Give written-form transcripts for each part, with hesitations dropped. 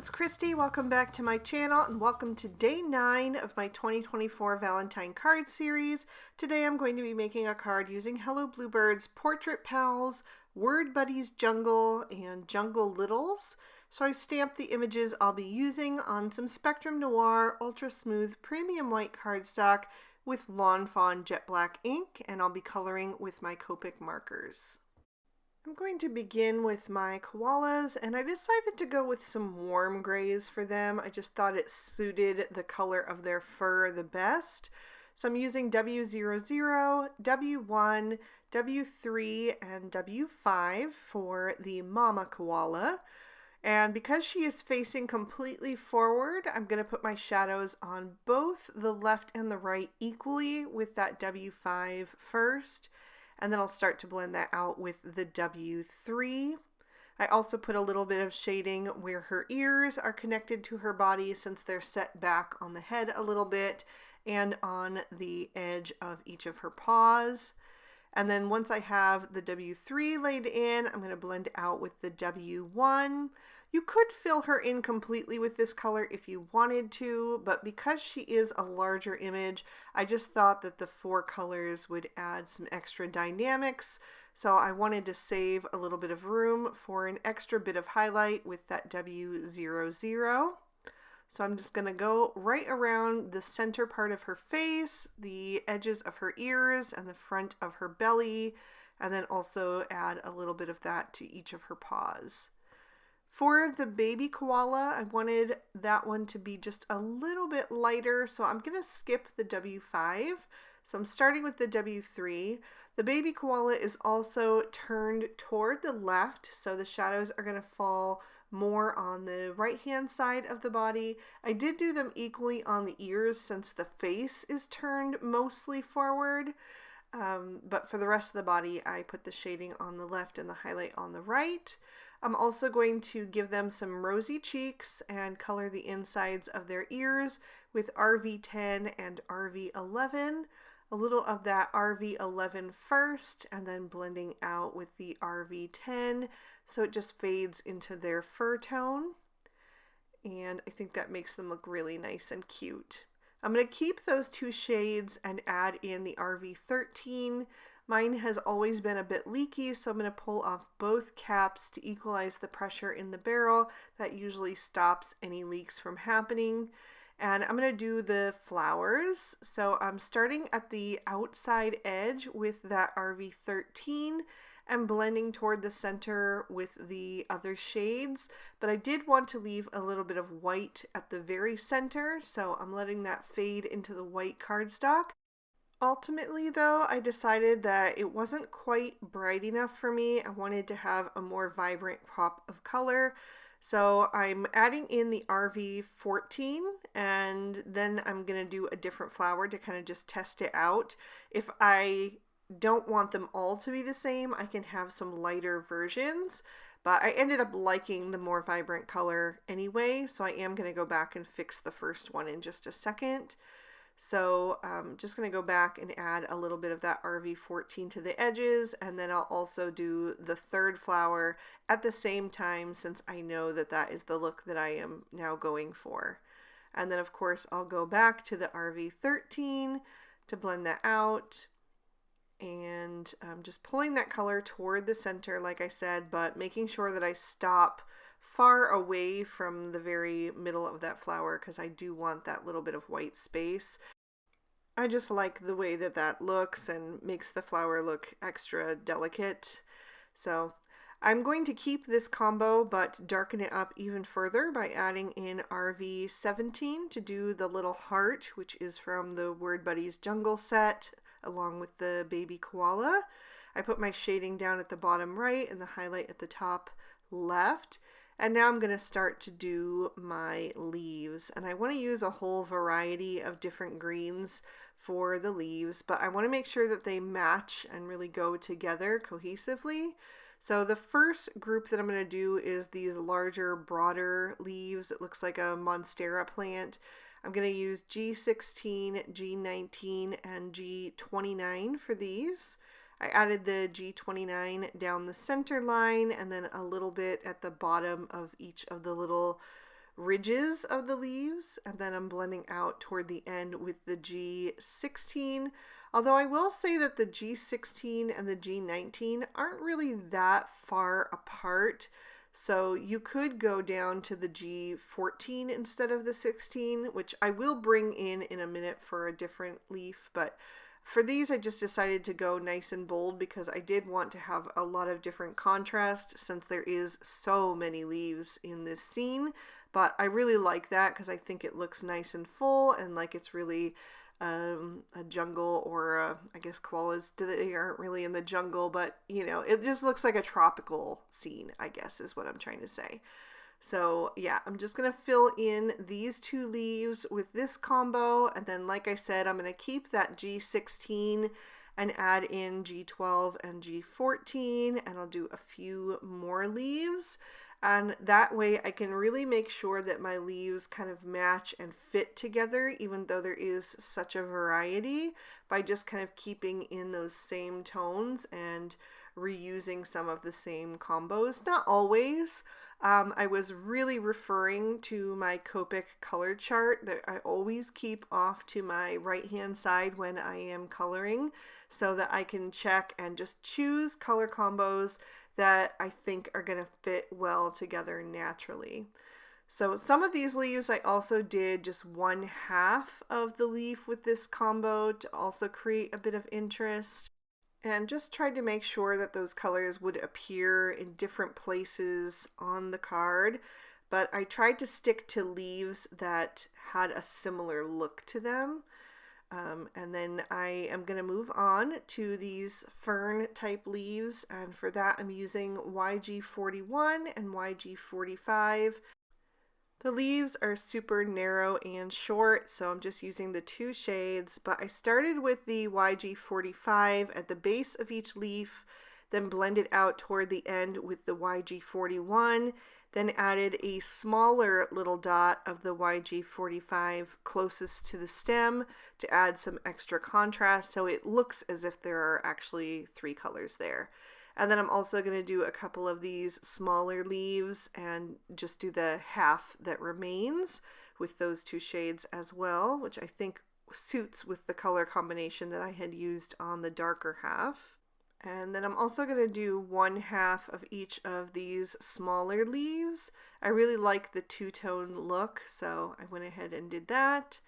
it's Christy. Welcome back to my channel and welcome to day 9 of my 2024 Valentine Card Series. Today I'm going to be making a card using Hello Bluebird's Portrait Pals, Word Buddies Jungle, and Jungle Littles. So I stamped the images I'll be using on some Spectrum Noir Ultra Smooth Premium White cardstock with Lawn Fawn Jet Black ink, and I'll be coloring with my Copic markers. I'm going to begin with my koalas, and I decided to go with some warm grays for them. I just thought it suited the color of their fur the best. So I'm using W00, W1, W3, and W5 for the mama koala. And because she is facing completely forward, I'm going to put my shadows on both the left and the right equally with that W5 first. And then I'll start to blend that out with the W3. I also put a little bit of shading where her ears are connected to her body since they're set back on the head a little bit and on the edge of each of her paws. And then once I have the W3 laid in, I'm going to blend out with the W1. You could fill her in completely with this color if you wanted to, but because she is a larger image, I just thought that the 4 colors would add some extra dynamics. So I wanted to save a little bit of room for an extra bit of highlight with that W00. So I'm just going to go right around the center part of her face, the edges of her ears, and the front of her belly, and then also add a little bit of that to each of her paws. For the baby koala, I wanted that one to be just a little bit lighter, so I'm going to skip the W5. So I'm starting with the W3. The baby koala is also turned toward the left, so the shadows are going to fall more on the right hand side of the body. I did do them equally on the ears since the face is turned mostly forward, but for the rest of the body I put the shading on the left and the highlight on the right. I'm also going to give them some rosy cheeks and color the insides of their ears with RV10 and RV11. A little of that RV11 first, and then blending out with the RV10 so it just fades into their fur tone. And I think that makes them look really nice and cute. I'm going to keep those 2 shades and add in the RV13. Mine has always been a bit leaky, so I'm going to pull off both caps to equalize the pressure in the barrel. That usually stops any leaks from happening. And I'm going to do the flowers. So I'm starting at the outside edge with that RV13 and blending toward the center with the other shades. But I did want to leave a little bit of white at the very center, so I'm letting that fade into the white cardstock. Ultimately, though, I decided that it wasn't quite bright enough for me. I wanted to have a more vibrant pop of color. So I'm adding in the RV14, and then I'm going to do a different flower to kind of just test it out. If I don't want them all to be the same, I can have some lighter versions, but I ended up liking the more vibrant color anyway, so I am going to go back and fix the first one in just a second. So I'm just going to go back and add a little bit of that RV14 to the edges, and then I'll also do the third flower at the same time since I know that that is the look that I am now going for. And then of course I'll go back to the RV13 to blend that out, and I'm just pulling that color toward the center like I said, but making sure that I stop far away from the very middle of that flower because I do want that little bit of white space. I just like the way that that looks and makes the flower look extra delicate. So I'm going to keep this combo but darken it up even further by adding in RV17 to do the little heart, which is from the Word Buddies Jungle set along with the baby koala. I put my shading down at the bottom right and the highlight at the top left. And now I'm going to start to do my leaves, and I want to use a whole variety of different greens for the leaves, but I want to make sure that they match and really go together cohesively. So the first group that I'm going to do is these larger, broader leaves. It looks like a monstera plant. I'm going to use G16, G19, and G29 for these. I added the G29 down the center line and then a little bit at the bottom of each of the little ridges of the leaves, and then I'm blending out toward the end with the G16. Although I will say that the G16 and the G19 aren't really that far apart. So you could go down to the G14 instead of the 16, which I will bring in a minute for a different leaf. But for these, I just decided to go nice and bold because I did want to have a lot of different contrast since there is so many leaves in this scene. But I really like that because I think it looks nice and full and like it's really a jungle, or I guess koalas, they aren't really in the jungle, but you know, it just looks like a tropical scene, I guess is what I'm trying to say. So yeah, I'm just going to fill in these two leaves with this combo, and then like I said, I'm going to keep that G16 and add in G12 and G14, and I'll do a few more leaves. And that way I can really make sure that my leaves kind of match and fit together, even though there is such a variety, by just kind of keeping in those same tones and reusing some of the same combos. Not always. I was really referring to my Copic color chart that I always keep off to my right hand side when I am coloring, so that I can check and just choose color combos that I think are going to fit well together naturally. So some of these leaves I also did just 1/2 of the leaf with this combo to also create a bit of interest, and just tried to make sure that those colors would appear in different places on the card. But I tried to stick to leaves that had a similar look to them. And then I am going to move on to these fern type leaves, and for that I'm using YG41 and YG45. The leaves are super narrow and short, so I'm just using the two shades, but I started with the YG45 at the base of each leaf, then blended out toward the end with the YG41, then added a smaller little dot of the YG45 closest to the stem to add some extra contrast so it looks as if there are actually 3 colors there. And then I'm also going to do a couple of these smaller leaves and just do the half that remains with those 2 shades as well, which I think suits with the color combination that I had used on the darker half. And then I'm also going to do 1/2 of each of these smaller leaves. I really like the two-tone look, so I went ahead and did that.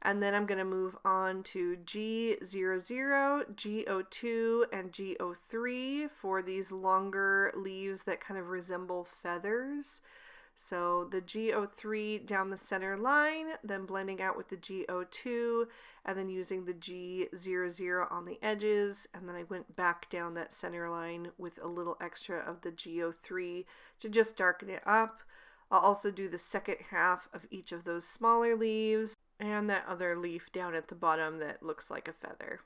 And then I'm going to move on to G00, G02, and G03 for these longer leaves that kind of resemble feathers. So the G03 down the center line, then blending out with the G02, and then using the G00 on the edges, and then I went back down that center line with a little extra of the G03 to just darken it up. I'll also do the second half of each of those smaller leaves, and that other leaf down at the bottom that looks like a feather.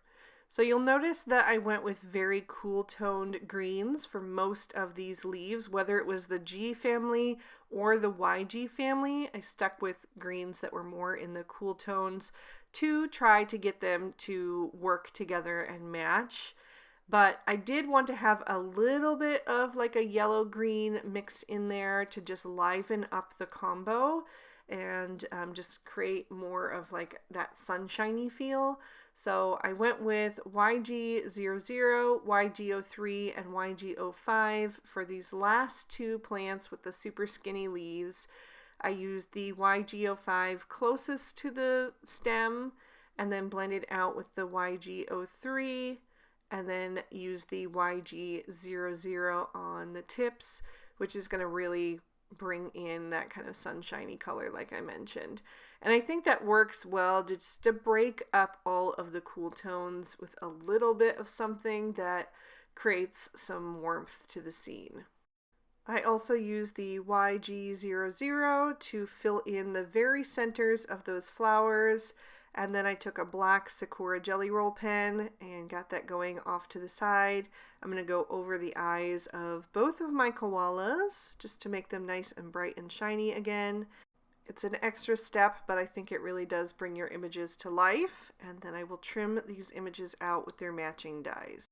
So you'll notice that I went with very cool toned greens for most of these leaves, whether it was the G family or the YG family. I stuck with greens that were more in the cool tones to try to get them to work together and match. But I did want to have a little bit of like a yellow green mix in there to just liven up the combo and just create more of like that sunshiny feel. So I went with YG00, YG03, and YG05 for these last 2 plants with the super skinny leaves. I used the YG05 closest to the stem and then blended out with the YG03, and then used the YG00 on the tips, which is going to really bring in that kind of sunshiny color like I mentioned. And I think that works well just to break up all of the cool tones with a little bit of something that creates some warmth to the scene. I also use the YG00 to fill in the very centers of those flowers, and then I took a black Sakura Jelly Roll pen and got that going off to the side. I'm going to go over the eyes of both of my koalas just to make them nice and bright and shiny again. It's an extra step, but I think it really does bring your images to life, and then I will trim these images out with their matching dies.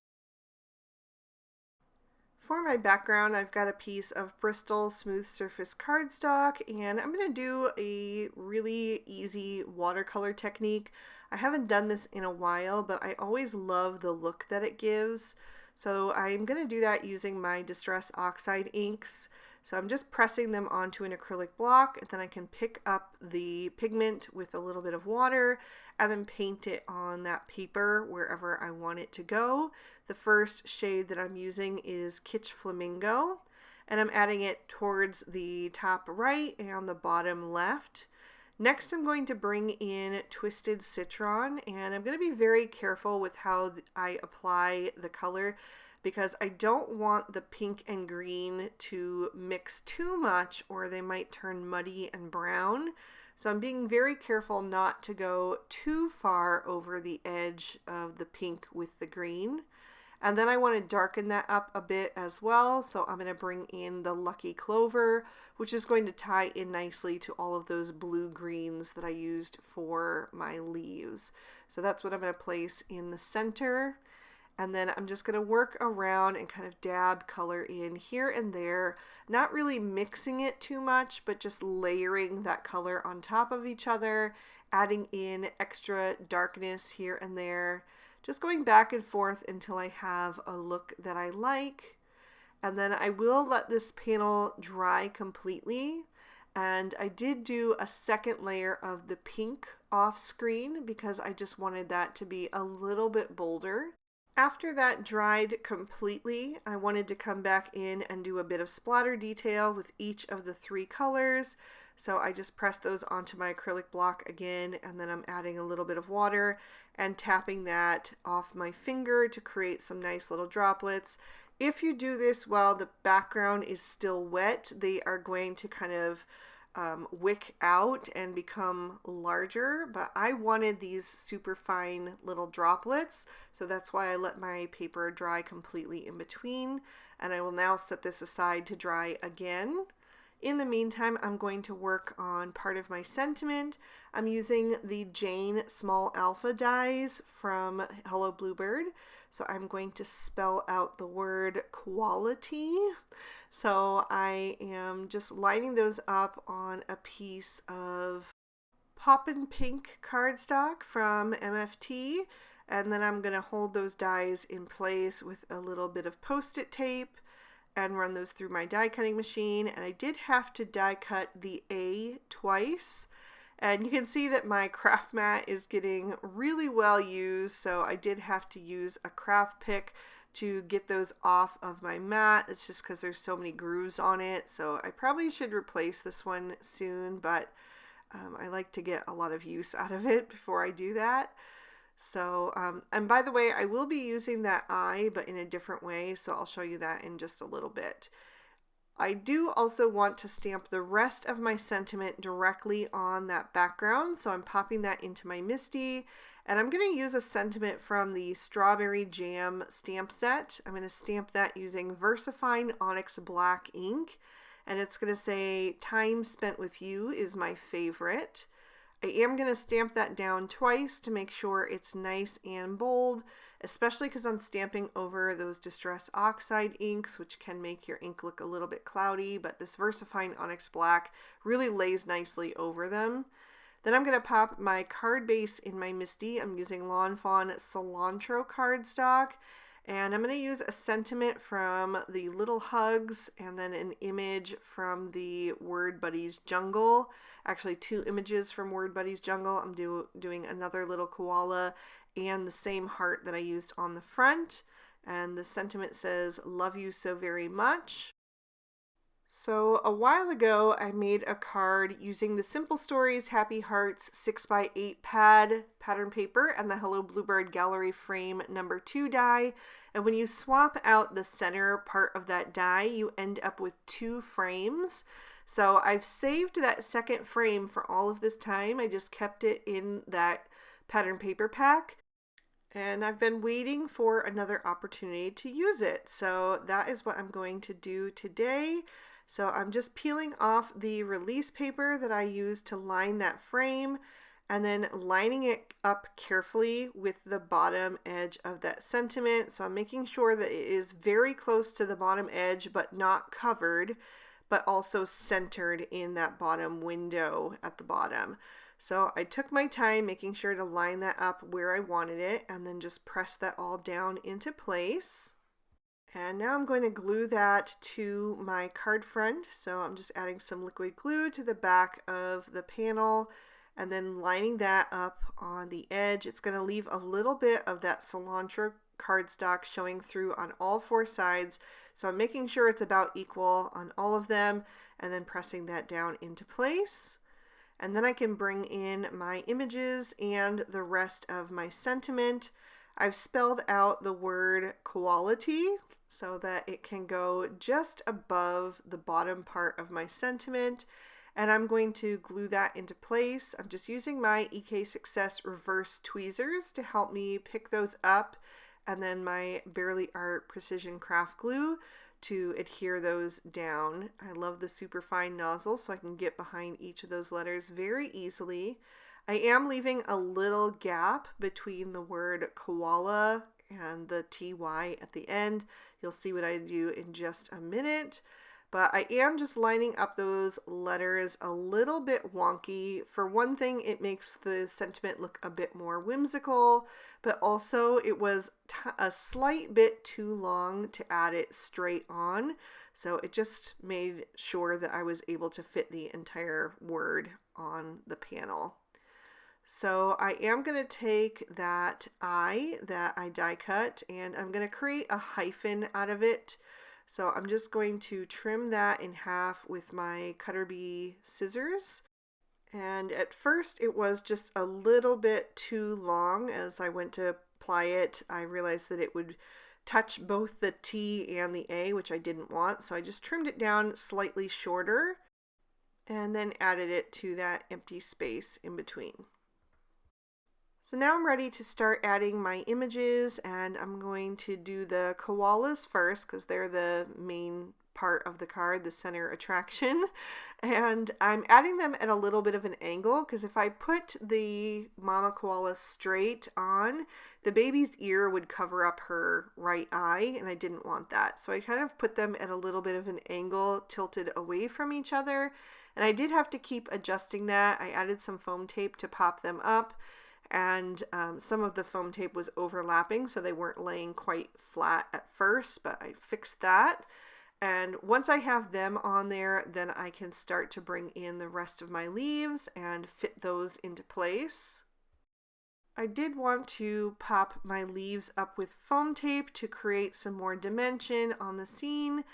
For my background, I've got a piece of Bristol smooth surface cardstock, and I'm going to do a really easy watercolor technique. I haven't done this in a while, but I always love the look that it gives. So I'm going to do that using my Distress Oxide inks. So I'm just pressing them onto an acrylic block, and then I can pick up the pigment with a little bit of water and then paint it on that paper wherever I want it to go. The first shade that I'm using is Kitsch Flamingo, and I'm adding it towards the top right and the bottom left. Next, I'm going to bring in Twisted Citron, and I'm going to be very careful with how I apply the color, because I don't want the pink and green to mix too much or they might turn muddy and brown. So I'm being very careful not to go too far over the edge of the pink with the green. And then I want to darken that up a bit as well. So I'm going to bring in the Lucky Clover, which is going to tie in nicely to all of those blue greens that I used for my leaves. So that's what I'm going to place in the center. And then I'm just going to work around and kind of dab color in here and there, not really mixing it too much, but just layering that color on top of each other, adding in extra darkness here and there, just going back and forth until I have a look that I like. And then I will let this panel dry completely. And I did do a second layer of the pink off screen because I just wanted that to be a little bit bolder. After that dried completely, I wanted to come back in and do a bit of splatter detail with each of the three colors. So I just pressed those onto my acrylic block again, and then I'm adding a little bit of water and tapping that off my finger to create some nice little droplets. If you do this while the background is still wet, they are going to kind of wick out and become larger, but I wanted these super fine little droplets, so that's why I let my paper dry completely in between, and I will now set this aside to dry again. In the meantime, I'm going to work on part of my sentiment. I'm using the Jane Small Alpha dies from Hello Bluebird. So I'm going to spell out the word quality. So I am just lining those up on a piece of Poppin' Pink cardstock from MFT. And then I'm going to hold those dies in place with a little bit of Post-it tape and run those through my die cutting machine. And I did have to die cut the A twice. And you can see that my craft mat is getting really well used, so I did have to use a craft pick to get those off of my mat. It's just because there's so many grooves on it, so I probably should replace this one soon, but I like to get a lot of use out of it before I do that. So, and by the way, I will be using that eye, but in a different way, so I'll show you that in just a little bit. I do also want to stamp the rest of my sentiment directly on that background, so I'm popping that into my MISTI, and I'm going to use a sentiment from the Strawberry Jam stamp set. I'm going to stamp that using VersaFine Onyx Black ink, and it's going to say, "Time spent with you is my favorite." I am going to stamp that down twice to make sure it's nice and bold, especially because I'm stamping over those Distress Oxide inks, which can make your ink look a little bit cloudy, but this VersaFine Onyx Black really lays nicely over them. Then I'm going to pop my card base in my MISTI. I'm using Lawn Fawn Cilantro cardstock, and I'm going to use a sentiment from the Little Hugs and then an image from the Word Buddies Jungle. Actually, two images from Word Buddies Jungle. I'm doing another little koala and the same heart that I used on the front. And the sentiment says, "Love you so very much." So a while ago, I made a card using the Simple Stories Happy Hearts 6x8 pad pattern paper and the Hello Bluebird Gallery Frame number 2 die. And when you swap out the center part of that die, you end up with 2 frames. So I've saved that second frame for all of this time. I just kept it in that pattern paper pack. And I've been waiting for another opportunity to use it. So that is what I'm going to do today. So I'm just peeling off the release paper that I used to line that frame, and then lining it up carefully with the bottom edge of that sentiment. So I'm making sure that it is very close to the bottom edge, but not covered, but also centered in that bottom window at the bottom. So I took my time making sure to line that up where I wanted it, and then just press that all down into place. And now I'm going to glue that to my card front. So I'm just adding some liquid glue to the back of the panel and then lining that up on the edge. It's going to leave a little bit of that cilantro cardstock showing through on all four sides. So I'm making sure it's about equal on all of them and then pressing that down into place. And then I can bring in my images and the rest of my sentiment. I've spelled out the word quality so that it can go just above the bottom part of my sentiment. And I'm going to glue that into place. I'm just using my EK Success reverse tweezers to help me pick those up, and then my Barely Art Precision Craft Glue to adhere those down. I love the super fine nozzle so I can get behind each of those letters very easily. I am leaving a little gap between the word koala and the TY at the end. You'll see what I do in just a minute. But I am just lining up those letters a little bit wonky. For one thing, it makes the sentiment look a bit more whimsical, but also it was a slight bit too long to add it straight on. So it just made sure that I was able to fit the entire word on the panel. So I am going to take that I that I die cut, and I'm going to create a hyphen out of it. So I'm just going to trim that in half with my Cutter Bee scissors. And at first it was just a little bit too long. As I went to apply it, I realized that it would touch both the T and the A, which I didn't want. So I just trimmed it down slightly shorter and then added it to that empty space in between. So now I'm ready to start adding my images, and I'm going to do the koalas first because they're the main part of the card, the center attraction. And I'm adding them at a little bit of an angle because if I put the mama koala straight on, the baby's ear would cover up her right eye, and I didn't want that. So I kind of put them at a little bit of an angle, tilted away from each other. And I did have to keep adjusting that. I added some foam tape to pop them up. And some of the foam tape was overlapping, so they weren't laying quite flat at first, but I fixed that. And once I have them on there, then I can start to bring in the rest of my leaves and fit those into place. I did want to pop my leaves up with foam tape to create some more dimension on the scene,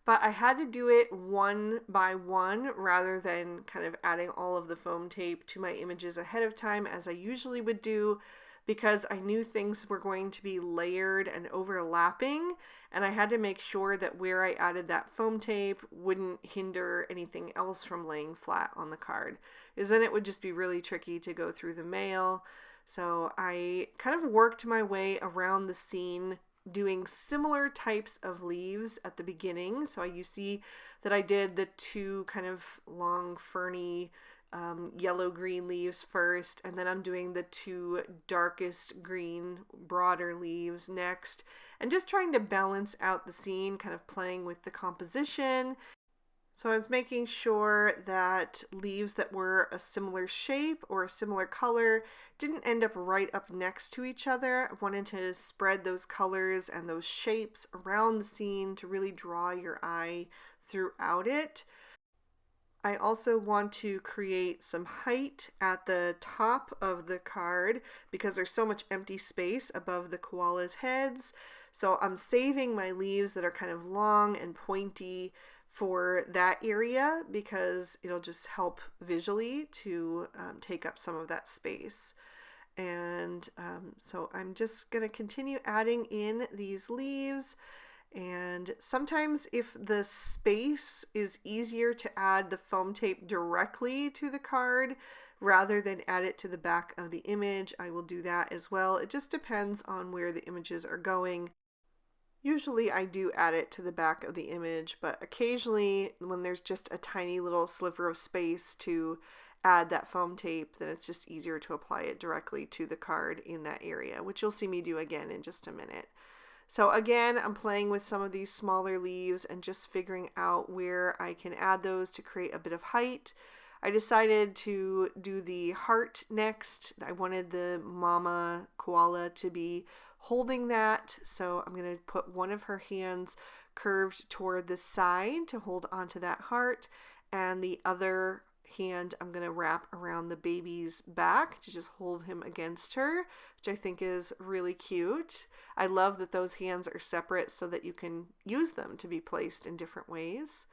but I had to do it one by one rather than kind of adding all of the foam tape to my images ahead of time as I usually would do, because I knew things were going to be layered and overlapping, and I had to make sure that where I added that foam tape wouldn't hinder anything else from laying flat on the card, because then it would just be really tricky to go through the mail. So I kind of worked my way around the scene doing similar types of leaves at the beginning. So you see that I did the two kind of long ferny yellow-green leaves first, and then I'm doing the two darkest green, broader leaves next, and just trying to balance out the scene, kind of playing with the composition. So I was making sure that leaves that were a similar shape or a similar color didn't end up right up next to each other. I wanted to spread those colors and those shapes around the scene to really draw your eye throughout it. I also want to create some height at the top of the card because there's so much empty space above the koala's heads. So I'm saving my leaves that are kind of long and pointy for that area because it'll just help visually to take up some of that space. And so I'm just going to continue adding in these leaves. And sometimes if the space is easier to add the foam tape directly to the card rather than add it to the back of the image, I will do that as well. It just depends on where the images are going. Usually I do add it to the back of the image, but occasionally when there's just a tiny little sliver of space to add that foam tape, then it's just easier to apply it directly to the card in that area, which you'll see me do again in just a minute. So again, I'm playing with some of these smaller leaves and just figuring out where I can add those to create a bit of height. I decided to do the heart next. I wanted the mama koala to be holding that, so I'm going to put one of her hands curved toward the side to hold onto that heart, and the other hand I'm going to wrap around the baby's back to just hold him against her, which I think is really cute. I love that those hands are separate so that you can use them to be placed in different ways.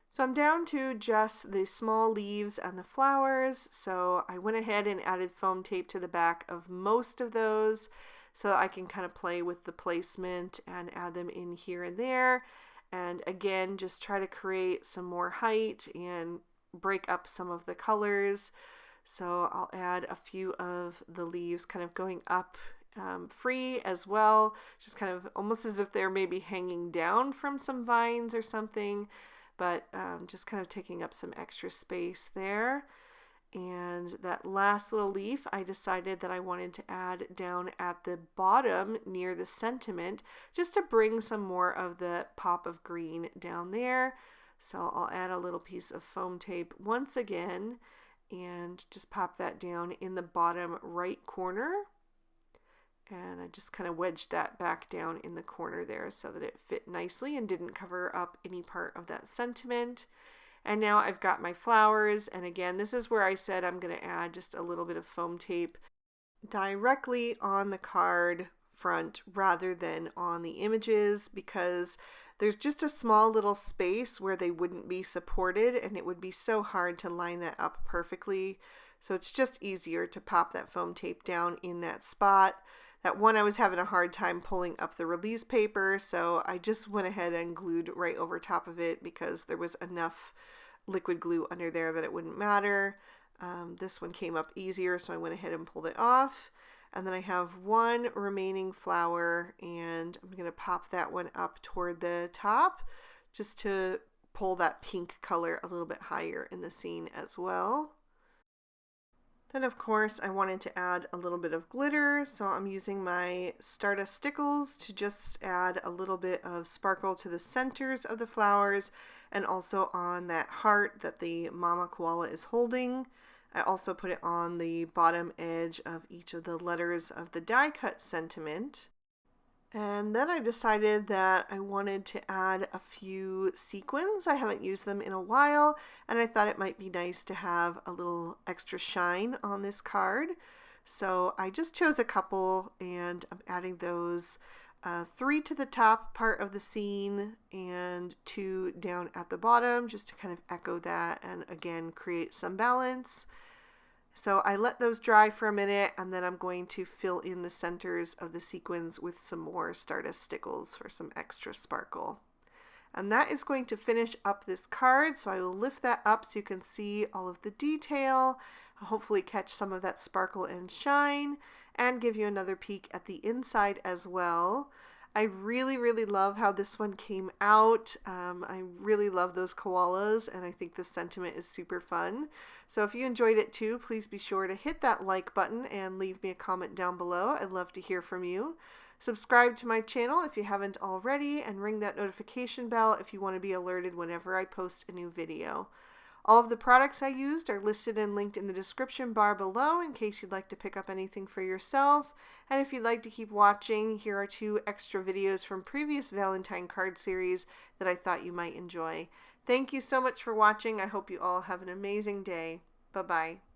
So I'm down to just the small leaves and the flowers, so I went ahead and added foam tape to the back of most of those so that I can kind of play with the placement and add them in here and there, and again just try to create some more height and break up some of the colors. So I'll add a few of the leaves kind of going up free as well, just kind of almost as if they're maybe hanging down from some vines or something, but just kind of taking up some extra space there. And that last little leaf, I decided that I wanted to add down at the bottom near the sentiment, just to bring some more of the pop of green down there. So I'll add a little piece of foam tape once again and just pop that down in the bottom right corner. And I just kind of wedged that back down in the corner there so that it fit nicely and didn't cover up any part of that sentiment. And now I've got my flowers, and again, this is where I said I'm going to add just a little bit of foam tape directly on the card front rather than on the images, because there's just a small little space where they wouldn't be supported, and it would be so hard to line that up perfectly. So it's just easier to pop that foam tape down in that spot. That one I was having a hard time pulling up the release paper, so I just went ahead and glued right over top of it because there was enough liquid glue under there that it wouldn't matter. This one came up easier, so I went ahead and pulled it off. And then I have one remaining flower, and I'm going to pop that one up toward the top just to pull that pink color a little bit higher in the scene as well. Then of course I wanted to add a little bit of glitter, so I'm using my Stardust Stickles to just add a little bit of sparkle to the centers of the flowers and also on that heart that the mama koala is holding. I also put it on the bottom edge of each of the letters of the die cut sentiment. And then I decided that I wanted to add a few sequins. I haven't used them in a while, and I thought it might be nice to have a little extra shine on this card. So I just chose a couple, and I'm adding those 3 to the top part of the scene and 2 down at the bottom, just to kind of echo that and again create some balance. So I let those dry for a minute, and then I'm going to fill in the centers of the sequins with some more Stardust Stickles for some extra sparkle. And that is going to finish up this card, so I will lift that up so you can see all of the detail, hopefully catch some of that sparkle and shine, and give you another peek at the inside as well. I really love how this one came out. I really love those koalas, and I think the sentiment is super fun. So if you enjoyed it too, please be sure to hit that like button and leave me a comment down below. I'd love to hear from you. Subscribe to my channel if you haven't already, and ring that notification bell if you want to be alerted whenever I post a new video. All of the products I used are listed and linked in the description bar below in case you'd like to pick up anything for yourself. And if you'd like to keep watching, here are 2 extra videos from previous Valentine Card Series that I thought you might enjoy. Thank you so much for watching. I hope you all have an amazing day. Bye-bye.